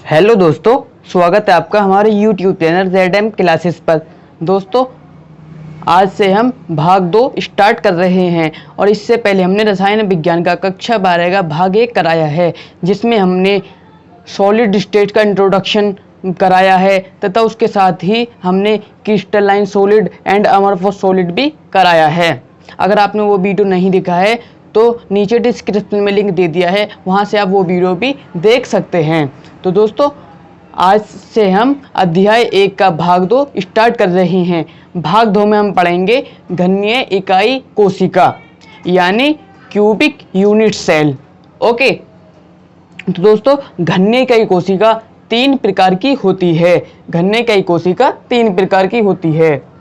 Hello दोस्तों, स्वागत है आपका हमारे YouTube चैनल ZM क्लासेस पर। दोस्तों, आज से हम भाग 2 स्टार्ट कर रहे हैं और इससे पहले हमने रसायन विज्ञान का कक्षा 12 का भाग 1 कराया है, जिसमें हमने सॉलिड स्टेट का इंट्रोडक्शन कराया है तथा उसके साथ ही हमने क्रिस्टलाइन सॉलिड एंड अमorphous सॉलिड भी कराया है। अगर आपने वो वीडियो नहीं देखा है तो नीचे डिस्क्रिप्शन में लिंक दे दिया है, वहाँ से आप वो वीडियो भी देख सकते हैं। तो दोस्तों, आज से हम अध्याय 1 का भाग 2 स्टार्ट कर रहे हैं। भाग 2 में हम पढ़ेंगे घनीय इकाई कोशिका यानी क्यूबिक यूनिट सेल। ओके, तो दोस्तों, घनीय इकाई कोशिका 3 प्रकार की होती है। घनीय इकाई कोशिका 3 प्रकार की होती है।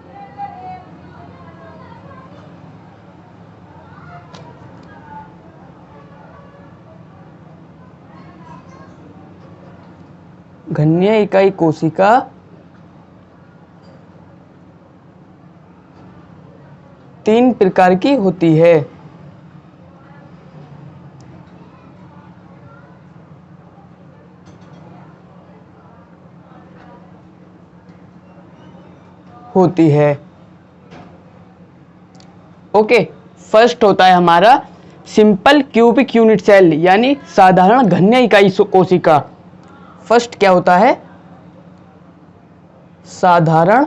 घनीय इकाई कोशिका तीन प्रकार की होती है। ओके, फर्स्ट होता है हमारा सिंपल क्यूबिक यूनिट सेल यानी साधारण घनीय इकाई कोशिका। फर्स्ट क्या होता है? साधारण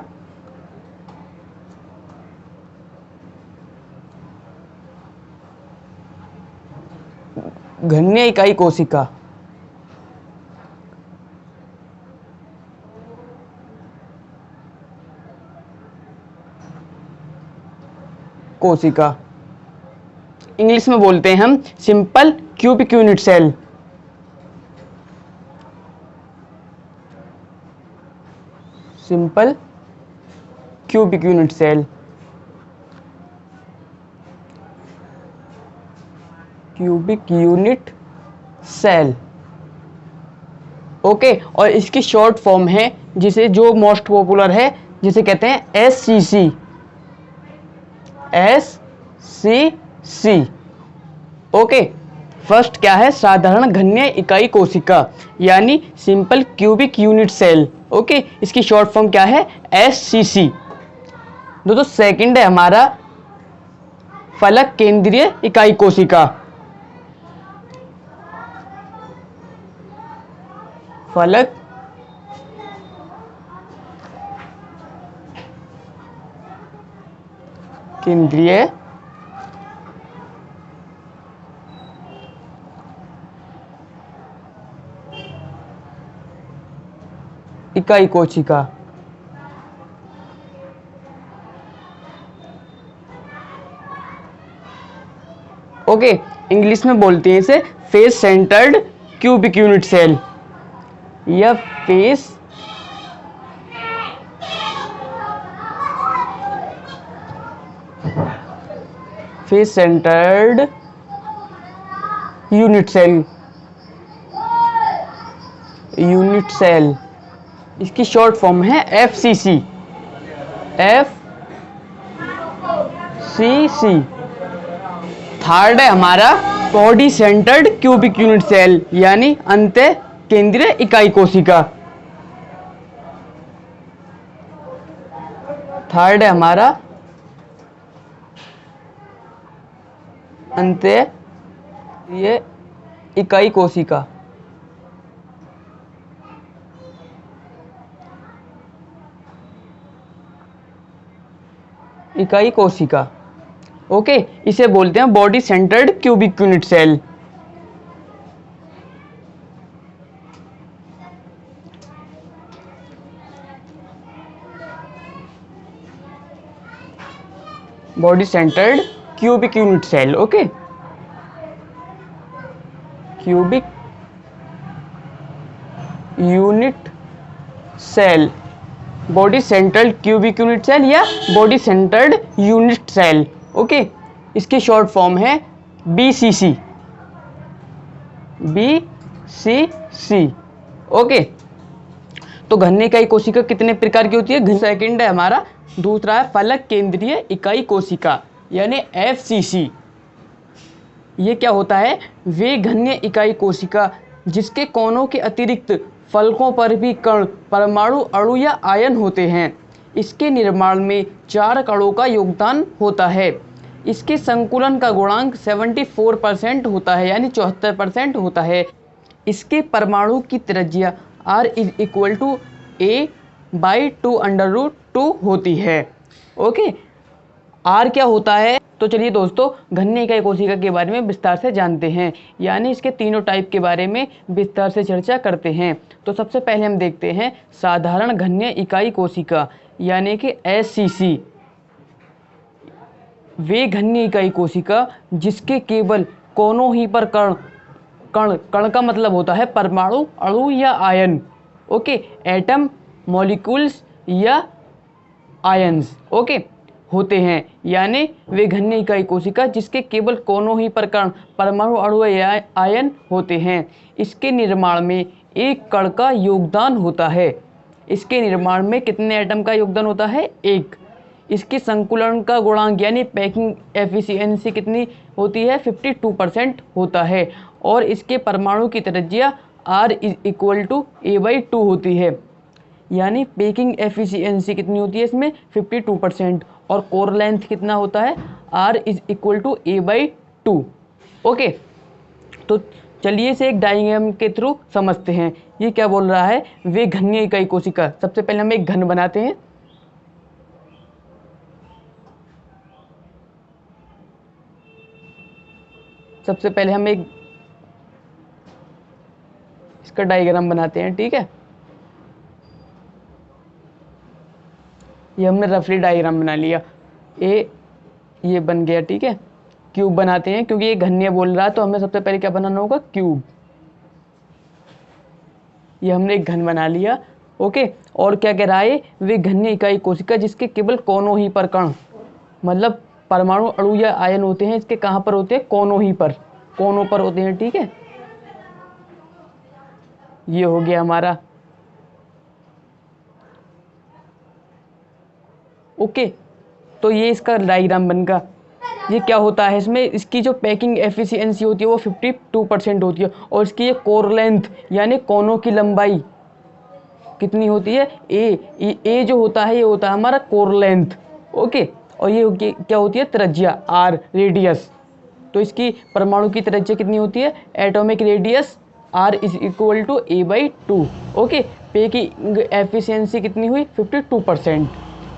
घनीय इकाई कोशिका। इंग्लिश में बोलते हैं हम simple cubic unit cell. Simple cubic unit cell. Cubic unit cell. Okay, और इसकी शॉर्ट फॉर्म है जिसे जो मोस्ट पॉपुलर है जिसे कहते हैं SCC। SCC। ओके, फर्स्ट क्या है? साधारण घनीय इकाई कोशिका यानी simple cubic unit cell. Okay, इसकी शॉर्ट फॉर्म क्या है? SCC। दोस्तों, सेकंड है हमारा फलक केंद्रीय इकाई कोशिका। फलक केंद्रीय इकाई कोशिका। ओके, इंग्लिश में बोलते हैं इसे face centred cubic unit cell या फेस सेंटर्ड यूनिट सेल। इसकी शॉर्ट फॉर्म है FCC। थर्ड है हमारा body centred cubic unit cell यानी अंतः केंद्रीय इकाई कोशिका। थर्ड है हमारा अंतः ये इकाई कोशिका। ओके, इसे बोलते हैं body centred cubic unit cell. Body centred cubic unit cell. Okay, cubic unit cell, body centred cubic unit cell या body centred unit cell. Okay, इसकी शॉर्ट फॉर्म है BCC। ओके, तो घनीय इकाई कोशिका कितने प्रकार की होती है? सेकंड है हमारा, दूसरा है फलक केंद्रीय इकाई कोशिका यानी FCC। ये क्या होता है? वे घनीय इकाई कोशिका जिसके कोनों के अतिरिक्त फलकों पर भी कण, परमाणु, अणु या आयन होते हैं। इसके निर्माण में 4 कणों का योगदान होता है। इसके संकुलन का गुणांक 74% होता है, यानी 74% होता है। इसके परमाणु की त्रिज्या r is equal to a/2√2 होती है। ओके, r क्या होता है? तो चलिए दोस्तों, घन्य इकाई कोशिका के बारे में विस्तार से जानते हैं, यानी इसके तीनों टाइप के बारे में विस्तार से चर्चा करते हैं। तो सबसे पहले हम देखते हैं साधारण घन्य इकाई कोशिका, यानी कि SCC। वे घन्य इकाई कोशिका जिसके केवल कोनों ही पर कण, कण का मतलब होता है परमाणु, अणु या आयन। ओके, एटम, मॉलिक्यूल्स या आयन्स, ओके, होते हैं, यानी वे घन्य इकाई कोशिका जिसके केवल कोनों ही पर कण, परमाणु, अणु या आयन होते हैं। इसके निर्माण में एक कण का योगदान होता है। इसके निर्माण में कितने एटम का योगदान होता है? 1। इसके संकुलन का गुणांक यानी पैकिंग एफिशिएंसी कितनी होती है? 52% होता है। और इसके परमाणु की त्रिज्या r is equal to a/2 होती है, यानी पैकिंग एफिशिएंसी कितनी होती है इसमें? 52%। और कोर लेंथ कितना होता है? r is equal to a/2। Okay, तो चलिए इसे एक डायग्राम के थ्रू समझते हैं। ये क्या बोल रहा है? वे घन्य इकाई कोशिका। सबसे पहले हम एक घन बनाते हैं। सबसे पहले हम एक इसका डायग्राम बनाते हैं, ठीक है। ये हमने रफली डायग्राम बना लिया। ये बन गया, ठीक है। क्यूब बनाते हैं, क्योंकि ये घन्य बोल रहा है तो हमें सबसे पहले क्या बनाना होगा? क्यूब। ये हमने एक घन बना लिया। ओके, और क्या कह रहा है? वे घन्य इकाई कोशिका जिसके केवल कोनों ही पर कण, मतलब परमाणु, अणु या आयन होते हैं। इसके कहाँ पर होते हैं? कोनों ही पर, कोनों पर होते हैं, ठीक है। ये हो गया हमारा। ओके, तो ये इसका डायग्राम बनगा। ये क्या होता है इसमें? इसकी जो पैकिंग एफिशिएंसी होती है वो 52% होती है। और इसकी ये कोर लेंथ यानी कोनों की लंबाई कितनी होती है? ए जो होता है ये होता है हमारा कोर लेंथ। ओके, और ये क्या होती है? त्रिज्या, r, रेडियस। तो इसकी परमाणु की त्रिज्या कितनी होती है? Atomic radius r is equal to a/2। Okay, packing efficiency कितनी हुई? 52%।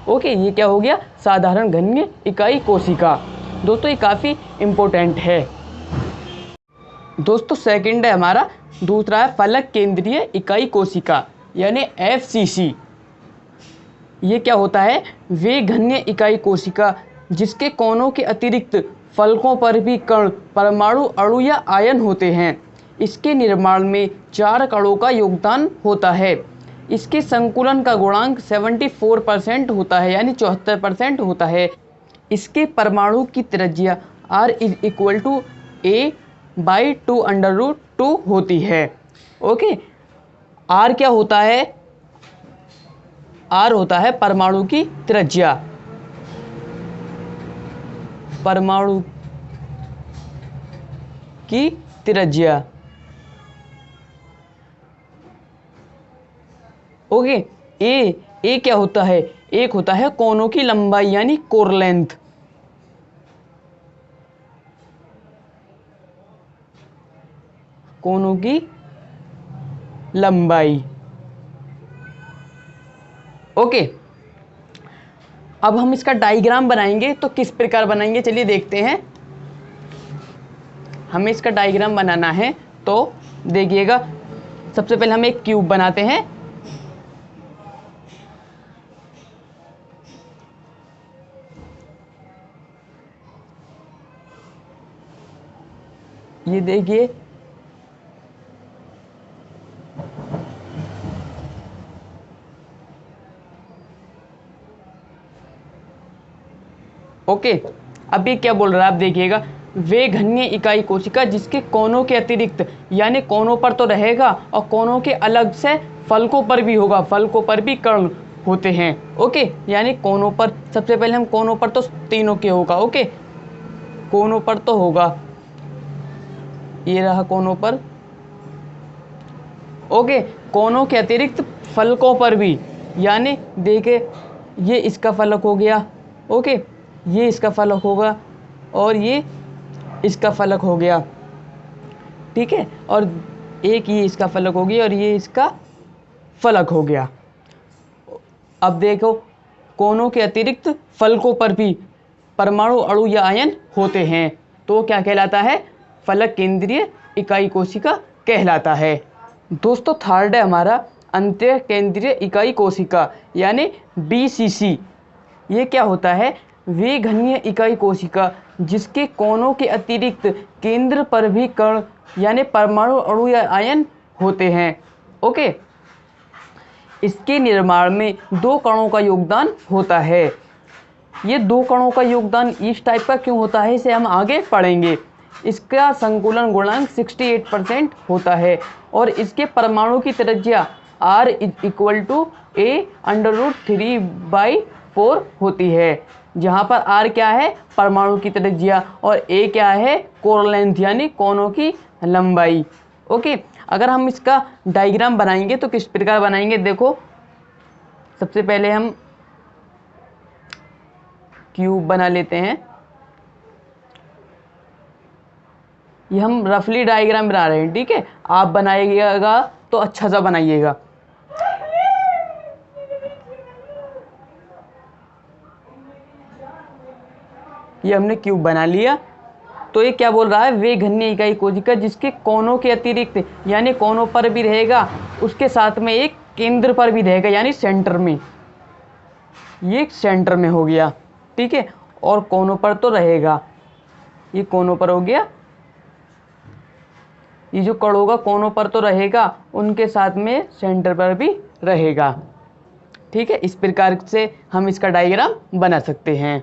ओके, ये क्या हो गया? साधारण घन्य इकाई कोशिका। दोस्तों ये काफ़ी इम्पोर्टेंट है। दोस्तों सेकंड है हमारा, दूसरा है फलक केंद्रीय इकाई कोशिका, यानी FCC। ये क्या होता है? वे घन्य इकाई कोशिका जिसके कोनों के अतिरिक्त फलकों पर भी कण, परमाणु, अणु या आयन होते हैं। इसके निर्माण में 4 कणों का योगदान होता है। इसके संकुलन का गुणांक 74% होता है, यानी 74% होता है। इसके परमाणु की त्रिज्या r is equal to a/2√2 होती है। ओके, r क्या होता है? r होता है परमाणु की त्रिज्या, परमाणु की त्रिज्या। ओके, ए क्या होता है? एक होता है कोनों की लंबाई यानी कोर लेंथ। कोनों की लंबाई। ओके, अब हम इसका डायग्राम बनाएंगे। तो किस प्रकार बनाएंगे चलिए देखते हैं। हमें इसका डायग्राम बनाना है, तो देखिएगा। सबसे पहले हम एक क्यूब बनाते हैं। ये देखिए, ओके, अब ये क्या बोल रहा है आप देखिएगा। वे घन्य इकाई कोशिका जिसके कोनों के अतिरिक्त, यानी कोनों पर तो रहेगा और कोनों के अलग से फलकों पर भी होगा, फलकों पर भी कण होते हैं। ओके, यानी कोनों पर, सबसे पहले हम कोनों पर तो तीनों के होगा। ओके, कोनों पर तो होगा, ये रहा कोनों पर। ओके, कोनों के अतिरिक्त फलकों पर भी, यानी देखे ये इसका फलक हो गया, ओके, ये इसका फलक होगा और ये इसका फलक हो गया, ठीक है, और एक ये इसका फलक हो गया और ये इसका फलक हो गया। अब देखो, कोनों के अतिरिक्त फलकों पर भी परमाणु, अणु या आयन होते हैं, तो क्या कहलाता है? फलक केंद्रीय इकाई कोशिका कहलाता है। दोस्तों थर्ड है हमारा अंत्य केंद्रीय इकाई कोशिका, यानी BCC। ये क्या होता है? विघनीय इकाई कोशिका जिसके कोनों के अतिरिक्त केंद्र पर भी कण यानी परमाणु, अणु या आयन होते हैं, ओके। इसके निर्माण में 2 कणों का योगदान होता है। ये 2 कणों का योगदान इस टाइप का क्यों होता है, इसे हम आगे पढ़ेंगे। इसका संकुलन गुणांक 68% होता है और इसके परमाणु की त्रिज्या R = A√3/4 होती है, जहाँ पर R क्या है? परमाणु की त्रिज्या, और A क्या है? कोर लेंथ यानी कोनों की लंबाई, ओके। अगर हम इसका डायग्राम बनाएंगे तो किस प्रकार बनाएंगे, देखो सबसे पहले हम क्यूब बना लेते हैं। ये हम रफली डायग्राम बना रहे हैं, ठीक है, आप बनाइएगा तो अच्छा सा बनाइएगा। ये हमने क्यूब बना लिया। तो ये क्या बोल रहा है? विघनीय इकाई कोशिका जिसके कोनों के अतिरिक्त यानी कोनों पर भी रहेगा, उसके साथ में एक केंद्र पर भी रहेगा यानी सेंटर में, ये सेंटर में हो गया, ठीक है, और कोनों पर तो रहेगा, ये कोनों पर हो गया, ये जो कण होगा कोनों पर तो रहेगा, उनके साथ में सेंटर पर भी रहेगा, ठीक है। इस प्रकार से हम इसका डायग्राम बना सकते हैं।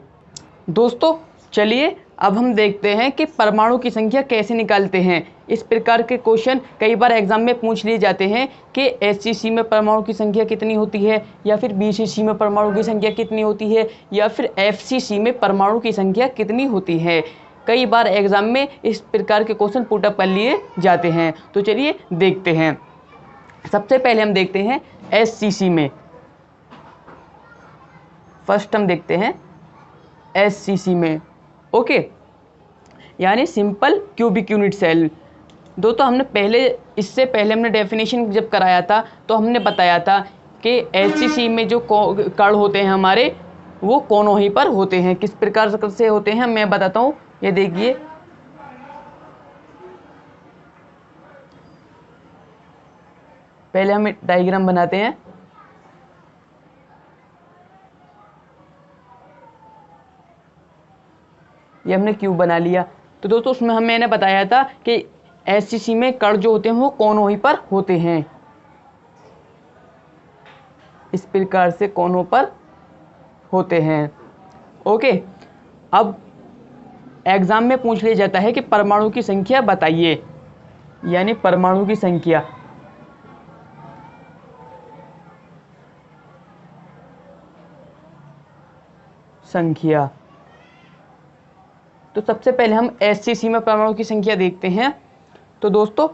दोस्तों चलिए अब हम देखते हैं कि परमाणु की संख्या कैसे निकालते हैं। इस प्रकार के क्वेश्चन कई बार एग्जाम में पूछ लिए जाते हैं कि SCC में परमाणु की संख्या कितनी होती है, या फिर BCC में परमाणु की संख्या कितनी होती है, या फिर FCC में परमाणु की संख्या कितनी होती है। कई बार एग्जाम में इस प्रकार के क्वेश्चन पुटअप कर लिए जाते हैं। तो चलिए देखते हैं। सबसे पहले हम देखते हैं SCC में। फर्स्ट हम देखते हैं SCC में, ओके, यानी सिंपल क्यूबिक यूनिट सेल। दोस्तों हमने इससे पहले हमने डेफिनेशन जब कराया था तो हमने बताया था कि SCC में जो कण होते हैं हमारे, वो कोनों ही पर होते हैं। किस प्रकार से होते हैं मैं बताता हूँ। ये देखिए, पहले हम डायग्राम बनाते हैं। ये हमने क्यूब बना लिया। तो दोस्तों उसमें मैंने बताया था कि SCC में कण जो होते हैं वो कोनों ही पर होते हैं, इस प्रकार से कोनों पर होते हैं, ओके। अब एग्जाम में पूछ लिया जाता है कि परमाणु की संख्या बताइए, यानी परमाणु की संख्या। तो सबसे पहले हम SCC में परमाणु की संख्या देखते हैं। तो दोस्तों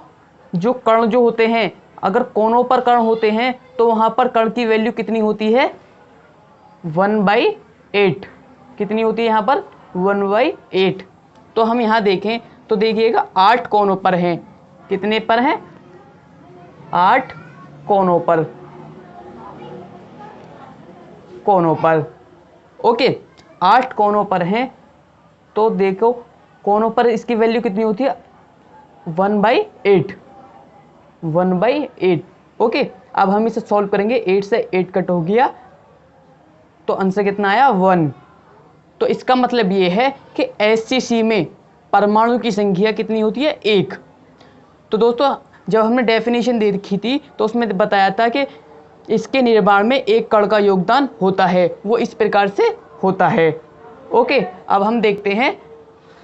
जो कण जो होते हैं, अगर कोनों पर कण होते हैं तो वहाँ पर कण की वैल्यू कितनी होती है? 1/8। कितनी होती है यहाँ पर? 1/8। तो हम यहाँ देखें तो देखिएगा 8 कोनों पर हैं। कितने पर हैं? 8 कोनों पर, ओके, 8 कोनों पर हैं। तो देखो कोनों पर इसकी वैल्यू कितनी होती है? 1/8, ओके। अब हम इसे सॉल्व करेंगे। 8 से 8 कट हो गया तो आंसर कितना आया? 1। तो इसका मतलब ये है कि SCC में परमाणु की संख्या कितनी होती है? 1। तो दोस्तों जब हमने डेफिनेशन दे रखी थी तो उसमें बताया था कि इसके निर्माण में एक कण का योगदान होता है, वो इस प्रकार से होता है, ओके। अब हम देखते हैं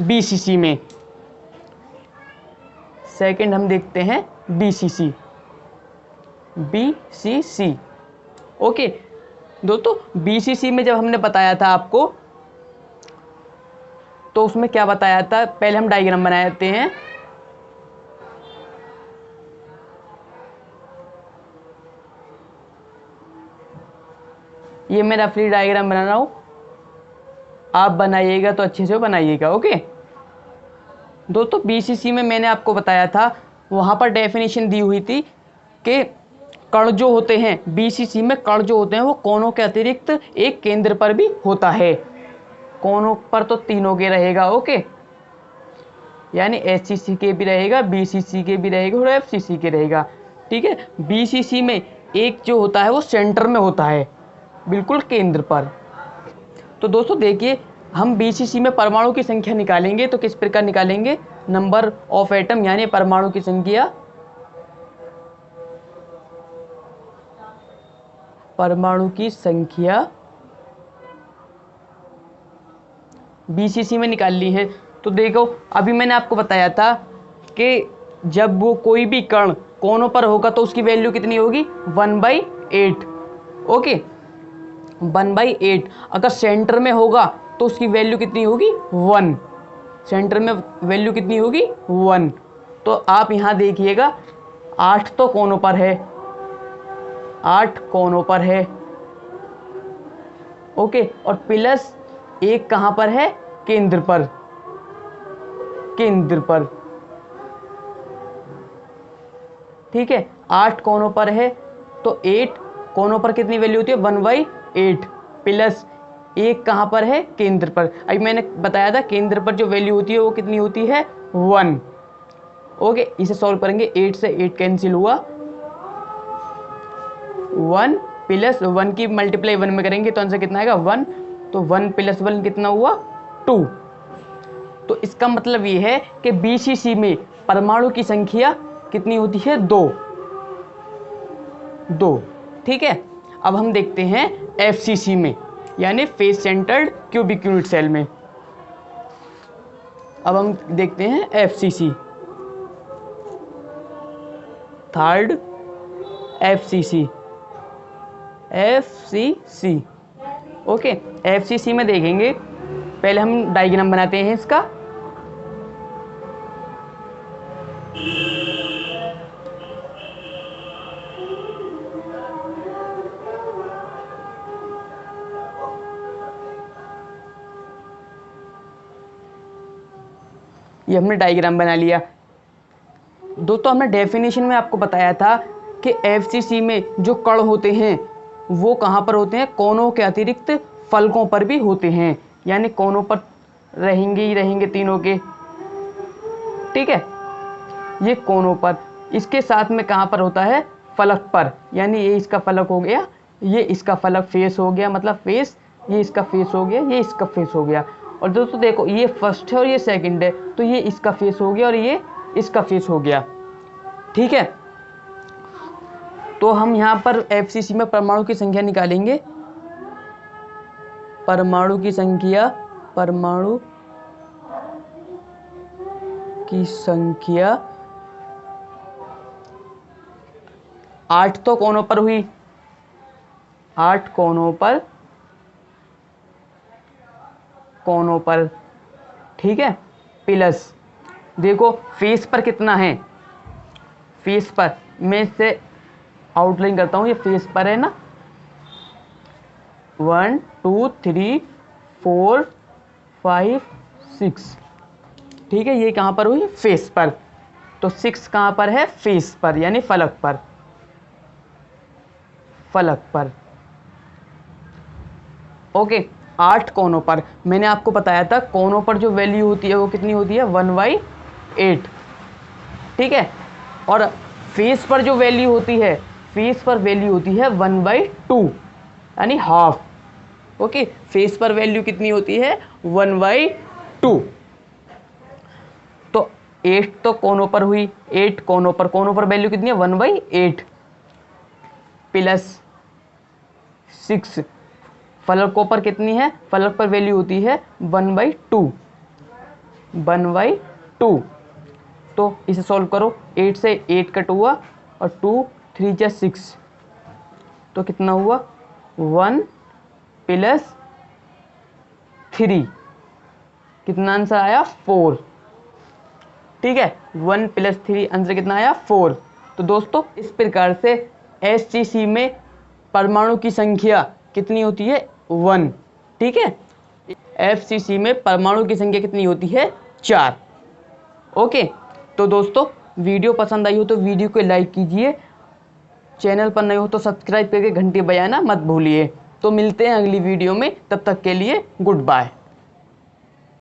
BCC में। सेकंड हम देखते हैं BCC, ओके। दोस्तों BCC में जब हमने बताया था आपको, तो उसमें क्या बताया था? पहले हम डायग्राम बनाते हैं। ये मैं रफली डायग्राम बना रहा हूँ, आप बनाइएगा तो अच्छे से बनाइएगा। ओके दोस्तों, बीसीसी में मैंने आपको बताया था, वहाँ पर डेफिनेशन दी हुई थी कि कण जो होते हैं बीसीसी में, कण जो होते हैं वो कोनों के अतिरिक्त एक केंद्र पर भी होता है। कोनों पर तो तीनों के रहेगा, ओके, यानी एचसीसी के भी रहेगा, बीसीसी के भी रहेगा और एफसीसी के रहेगा। ठीक है, बीसीसी में एक जो होता है वो सेंटर में होता है, बिल्कुल केंद्र पर। तो दोस्तों देखिए, हम बीसीसी में परमाणु की संख्या निकालेंगे तो किस प्रकार निकालेंगे, नंबर ऑफ एटम यानी परमाणु की संख्या, परमाणु की संख्या बीसीसी में निकाल ली है। तो देखो, अभी मैंने आपको बताया था कि जब वो कोई भी कण कोनों पर होगा तो उसकी वैल्यू कितनी होगी, 1/8। ओके, 1/8। अगर सेंटर में होगा तो उसकी वैल्यू कितनी होगी, 1। सेंटर में वैल्यू कितनी होगी, 1। तो आप यहाँ देखिएगा, 8 तो कोनों पर है, 8 कोनों पर है। ओके, और प्लस 1 कहाँ पर है, केंद्र पर, केंद्र पर। ठीक है, 8 कोनों पर है तो 8 कोनों पर कितनी वैल्यू होती है, 1/8 प्लस 1 कहाँ पर है, केंद्र पर। अभी मैंने बताया था केंद्र पर जो वैल्यू होती है वो कितनी होती है, 1। ओके, इसे सॉल्व करेंगे, 8 से 8 कैंसिल हुआ, 1 प्लस 1 की मल्टीप्लाई 1 में करेंगे तो आंसर कितना आएगा, 1। तो 1 + 1 कितना हुआ, 2। तो इसका मतलब ये है कि बीसीसी में परमाणु की संख्या कितनी होती है, 2। ठीक है, अब हम देखते हैं एफसीसी में, यानी face centred cubic unit cell में। अब हम देखते हैं FCC, third FCC, FCC. Okay, FCC में देखेंगे, पहले हम डायग्राम बनाते हैं इसका। ये हमने डायग्राम बना लिया। दोस्तों, हमने डेफिनेशन में आपको बताया था कि एफसीसी में जो कण होते हैं वो कहाँ पर होते हैं, कोनों के अतिरिक्त फलकों पर भी होते हैं, यानी कोनों पर रहेंगे ही रहेंगे तीनों के। ठीक है, ये कोनों पर, इसके साथ में कहाँ पर होता है, फलक पर, यानी ये इसका फलक हो गया, ये इसका फलक फेस हो गया, मतलब फेस, ये इसका फेस हो गया, ये इसका फेस हो गया। और दोस्तों देखो, ये फर्स्ट है और ये सेकंड है, तो ये इसका फेस हो गया और ये इसका फेस हो गया। ठीक है, तो हम यहाँ पर एफसीसी में परमाणु की संख्या निकालेंगे, परमाणु की संख्या, परमाणु की संख्या 8 तो कोनों पर हुई, 8 कोनों पर, कोनों पर। ठीक है, प्लस देखो फेस पर कितना है, फेस पर मैं इससे आउटलाइन करता हूँ, ये फेस पर है ना, 1 2 3 4 5 6। ठीक है, ये कहाँ पर हुई, फेस पर। तो 6 कहाँ पर है, फेस पर, यानी फलक पर, फलक पर। ओके, 8 कोनों पर, मैंने आपको बताया था कोनों पर जो वैल्यू होती है वो कितनी होती है, 1/8। ठीक है, और फेस पर जो वैल्यू होती है, फेस पर वैल्यू होती है 1/2, यानी हाफ। ओके, फेस पर वैल्यू कितनी होती है, 1/2। तो 8 तो कोनों पर हुई, 8 कोनों पर, कोनों पर वैल्यू कितनी है, 1/8 प्लस 6 फलकों पर कितनी है, फलक पर वैल्यू होती है 1/2, 1/2। तो इसे सॉल्व करो, 8 से 8 कट हुआ और 2 3 जा 6, तो कितना हुआ, 1 + 3, कितना आंसर आया, 4। ठीक है, 1 + 3 आंसर कितना आया, 4। तो दोस्तों इस प्रकार से एचसीसी में परमाणु की संख्या कितनी होती है 1, ठीक है। FCC में परमाणु की संख्या कितनी होती है 4। ओके, तो दोस्तों वीडियो पसंद आई हो तो वीडियो को लाइक कीजिए, चैनल पर नए हो तो सब्सक्राइब करके घंटी बजाना मत भूलिए। तो मिलते हैं अगली वीडियो में, तब तक के लिए गुड बाय।